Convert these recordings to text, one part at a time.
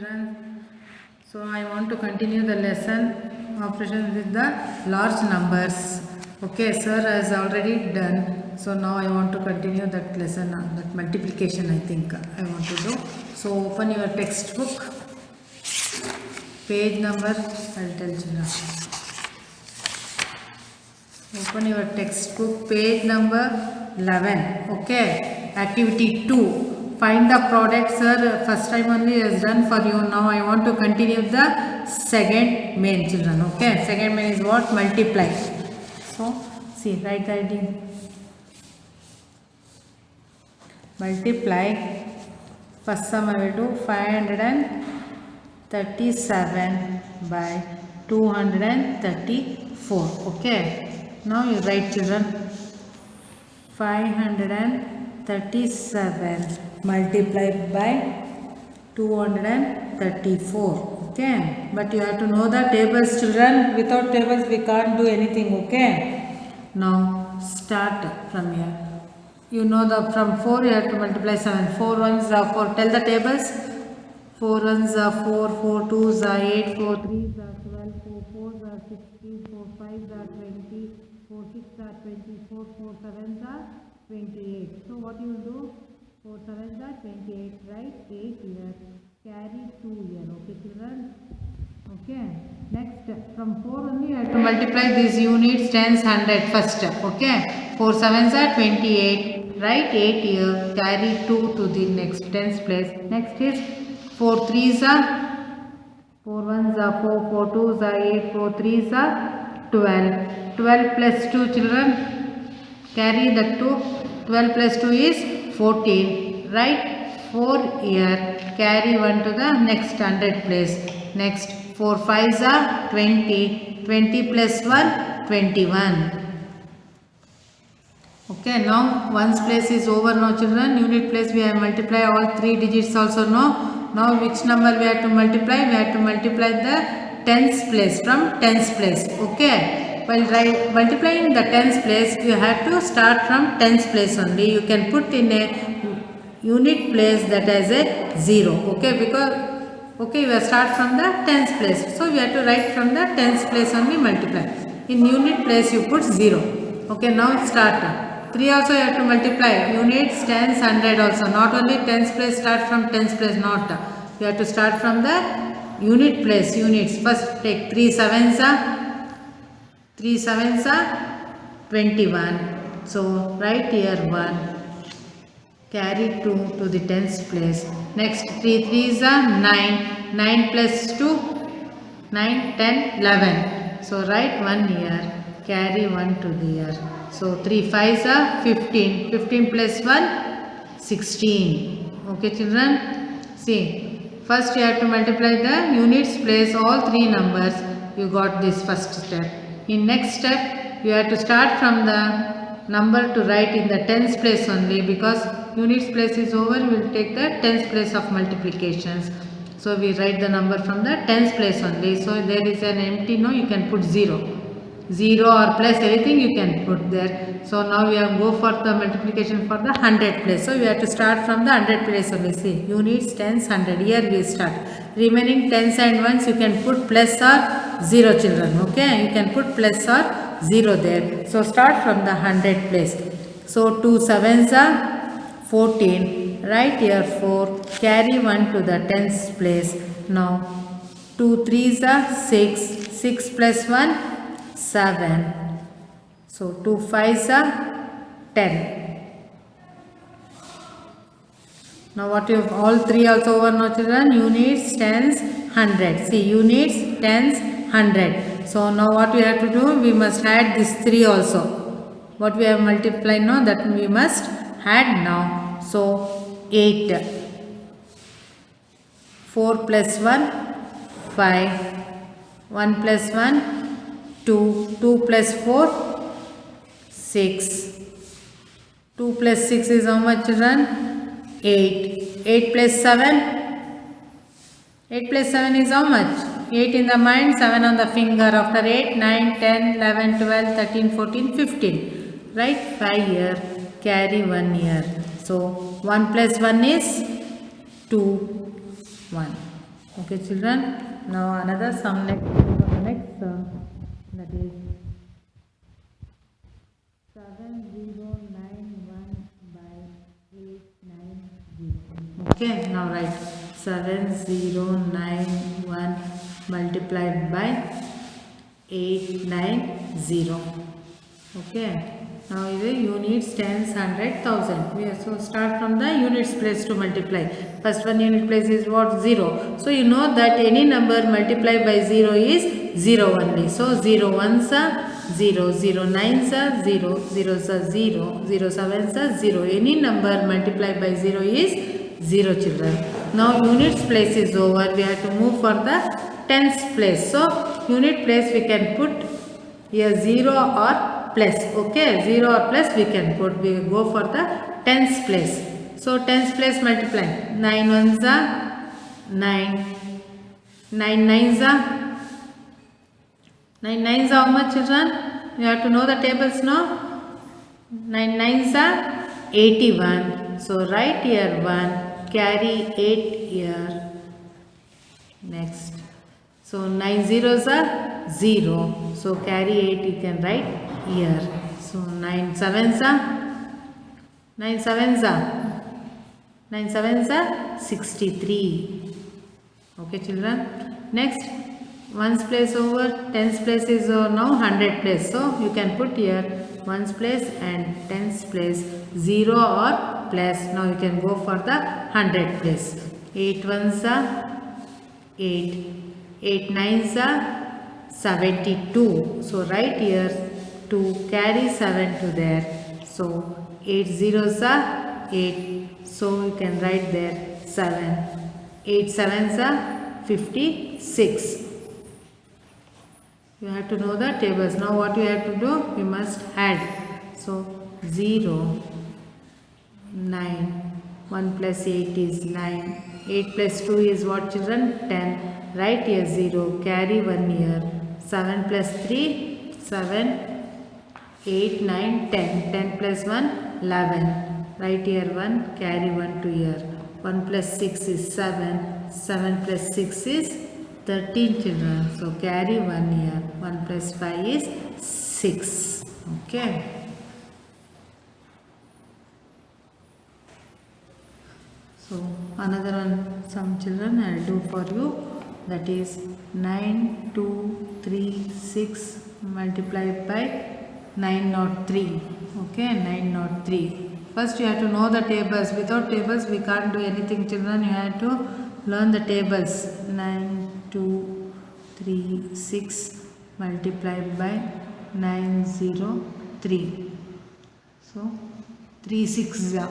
children. So I want to continue the lesson operations with the large numbers. Okay, sir has already done. So now I want to continue that lesson, that multiplication I think I want to do. So open your textbook, page number, I'll tell children. Open your textbook, page number 11. Okay, activity 2. Find the product, sir. First time only has done for you. Now I want to continue the second main, children. Okay, second main is what? Multiply. So, see, write the idea. Multiply. First sum I will do 537 by 234. Okay. Now you write, children. 537 multiplied by 234. Okay, but you have to know the tables, children. Without tables we can't do anything. Okay, now start from here. You know the from 4 you have to multiply 7. 4 ones are 4. Tell the tables. 4 ones are 4, 4 twos are 8, 4 threes are 12, 4 fours are 16, 4 fives are 20, 4 six are 24, 4 sevens are 28. So what you will do? 4 sevens are 28, right? 8 here. Carry 2 here. Okay, children? Okay. Next, from 4 only you have to multiply these units, tens, 100 first. Okay. 4 sevens are 28. Write 8 here. Carry 2 to the next tens place. Next is 4 threes are 4 ones are 4, 4 twos are 8, 4 threes are 12. 12 plus 2, children. Carry the 2. 12 plus 2 is 14. Write 4 here. Carry 1 to the next 100 place. Next 4 fives are 20. 20 plus 1, 21. Okay, now ones place is over now, children. Unit place we have multiply all 3 digits also now. Now which number we have to multiply? We have to multiply the tens place from tens place. Okay. While multiplying the tens place, you have to start from tens place only. You can put in a unit place that has a 0. Okay, because okay, we start from the tens place. So we have to write from the tens place only multiply. In unit place you put 0. Okay, now start. 3 also you have to multiply. Units, tens, 100 also. Not only tens place, start from tens place, not. You have to start from the unit place, units. First take 3 sevens are 21. So write here 1. Carry 2 to the tens place. Next 3 threes are 9. 9 plus 2, 9, 10, 11. So write 1 here. Carry 1 to the here. So 3 fives are 15. 15 plus 1, 16. Okay, children. See. First you have to multiply the units place all 3 numbers. You got this first step. In next step you have to start from the number to write in the tens place only, because units place is over. We will take the tens place of multiplications. So we write the number from the tens place only. So there is an empty, no, you can put 0. 0 or plus anything you can put there. So now we have go for the multiplication for the 100 place. So we have to start from the 100 place only. See, units, tens, 100. Here we start. Remaining tens and ones you can put plus or 0, children. Okay, you can put plus or 0 there. So start from the 100 place. So 2 sevens are 14. Write here 4. Carry 1 to the tens place. Now 2 threes are 6. 6 plus 1, 7. So 2 fives are 10. Now what you have, all 3 also over now, children. Units, tens, 100. See, units, tens, 100. So now what we have to do? We must add this 3 also. What we have multiplied now, that we must add now. So 8. 4 plus 1, 5. 1 plus 1, 2. 2 plus 4, 6. 2 plus 6 is how much, children? 8. 8 plus 7. 8 plus 7 is how much? 8 in the mind, 7 on the finger. After 8, 9, 10, 11, 12, 13, 14, 15. Right? 5 here. Carry 1 here. So 1 plus 1 is 2. 1. Okay, children. Now another sum next for the next sum, that is 7091 by 890. Okay, now write 7091 multiplied by 890. Okay, now the units, tens, hundred, thousand. We also start from the units place to multiply. First one unit place is what? 0. So you know that any number multiplied by 0 is 0 only. So 0 ones are 0, 0 nines are 0, 0s are 0, 0 sevens are 0. Any number multiplied by 0 is 0, children. Now units place is over. We have to move for the tens place. So unit place we can put here 0 or plus. Okay, 0 or plus we can put. We go for the tens place. So tens place multiply. 9 ones are 9, 9 nines are 9 nines are how much, children? You have to know the tables now. 9 nines are 81. So write here 1, carry 8 here. Next. So 9 zeros are 0. So carry 8 you can write here. So 9 sevens are 63. Okay, children. Next, ones place over, tens place is now 100 place. So you can put here ones place and tens place 0 or plus. Now you can go for the 100 place. 8 ones are 8, 8 nines are 72. So write here 2, carry 7 to there. So 8 zeros are 8. So you can write there 7. 8 sevens are 56. You have to know the tables. Now what you have to do? We must add. So 0, 9, 1 plus 8 is 9. 8 plus 2 is what, children? 10. Write here 0, carry 1 here. 7 plus 3, 7, 8, 9, 10. 10 plus 1, 11. Write here 1, carry 1 to here. 1 plus 6 is 7. 7 plus 6 is 13, children. So carry 1 here. 1 plus 5 is 6. Okay. So another one, some children I will do for you. That is 9236 multiplied by 903. Okay, 903. First you have to know the tables. Without tables we can't do anything, children. You have to learn the tables. 9236 multiplied by 903. So 3 6 are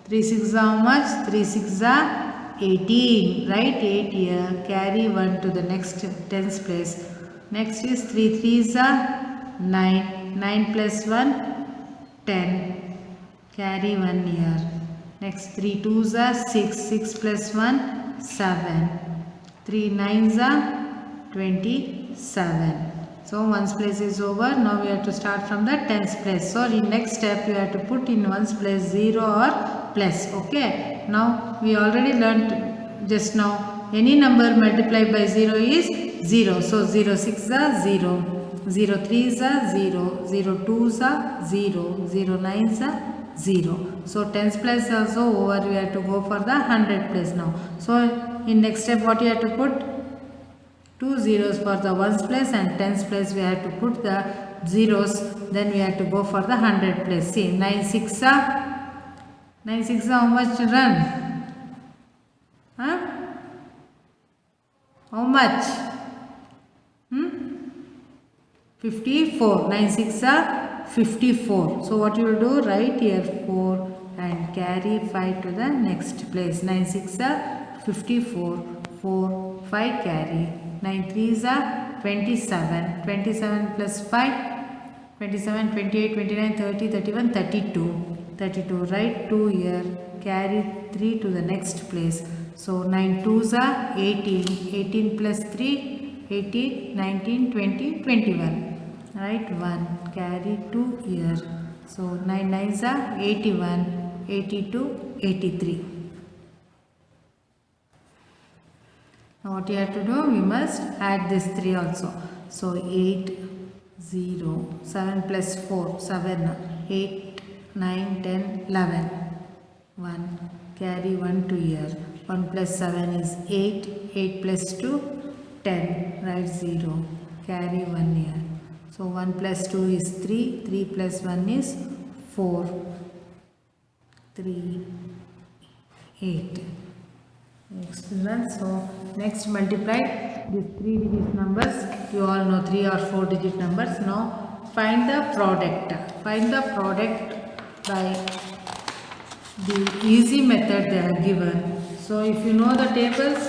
3 6 are how much? 3 6 are 18. Write 8 here. Carry 1 to the next tens place. Next is 3 3s are 9. 9 plus 1, 10. Carry 1 here. Next 3 2s are 6. 6 plus 1, 7. 3 9s are 27. So ones place is over. Now we have to start from the tens place. So in next step you have to put in ones place 0 or plus. Okay. Now we already learnt just now. Any number multiplied by 0 is 0. So 0 6 are 0. 0 3s are 0. 0 2s are 0. 0 9s are 0. So tens place also over. We have to go for the 100 place now. So in next step what you have to put? 2 zeros for the ones place and tens place we have to put the zeros. Then we have to go for the 100 place. See 9 6 are how much, children? Huh? How much? 54. 9 6 are 54. So what you will do? Write here 4 and carry 5 to the next place. 9 6 are 54. 4 5 carry. 9 3s are 27. 27 plus 5, 27, 28, 29, 30, 31, 32. 32. Write 2 here. Carry 3 to the next place. So 9 2s are 18. 18 plus 3, 18, 19, 20, 21. Write 1. Carry 2 here. So 9 9s are 81, 82, 83. Now what you have to do? We must add this 3 also. So 8, 0, 7 plus 4, 7, 8, 9, 10, 11. 1, carry 1 to here. 1 plus 7 is 8, 8 plus 2, 10, write 0, carry 1 here. So 1 plus 2 is 3, 3 plus 1 is 4, 3, 8. Next one, so next multiply these 3 digit numbers. You all know 3 or 4 digit numbers. Now find the product. Find the product by the easy method they are given. So if you know the tables,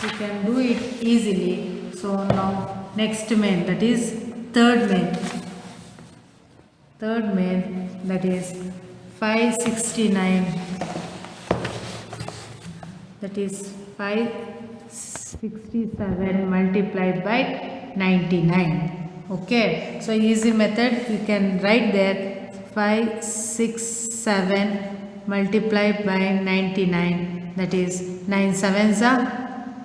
you can do it easily. So now next main, that is third main. Third main, that is 569. That is 567 multiplied by 99. Okay, so easy method, you can write there 567 multiplied by 99, that is 9 sevens are,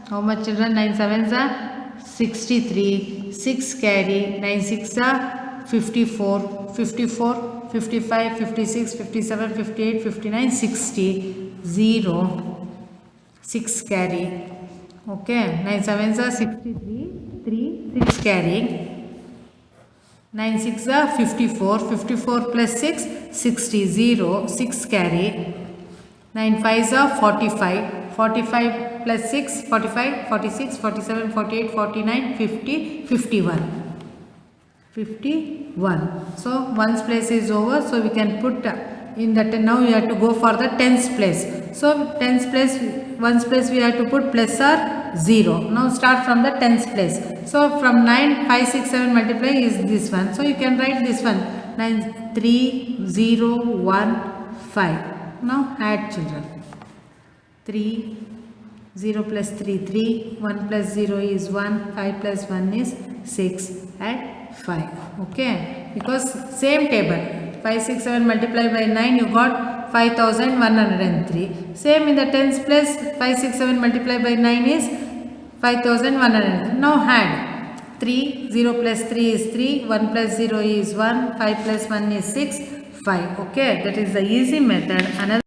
how much children? 9 sevens are 63, 6 carry, 9 6 are 54, 54, 55, 56, 57, 58, 59, 60, 0, 6 carry. Okay, 9 sevens are 63, 3, 6 carrying. 9 6 are 54, 54 plus 6, 60, 0, 6 carry. 9 5s are 45, 45 plus 6, 45, 46, 47, 48, 49, 50, 51. 51. So, one's place is over. So, we can put in that. Now, we have to go for the tens place. So, tens place, one's place we have to put plus or 0. Now, start from the tens place. So, from 9, 5, 6, 7 multiply is this one. So, you can write this one. 9, 3, 0, 1, 5. Now, add children. 3, 0 plus 3, 3, 1 plus 0 is 1, 5 plus 1 is 6, add 5. Okay, because same table, 5, 6, 7 multiplied by 9, you got 5103. Same in the tens place, 5, 6, 7 multiplied by 9 is 5100. Now add 3, 0 plus 3 is 3, 1 plus 0 is 1, 5 plus 1 is 6, 5. Okay, that is the easy method. Another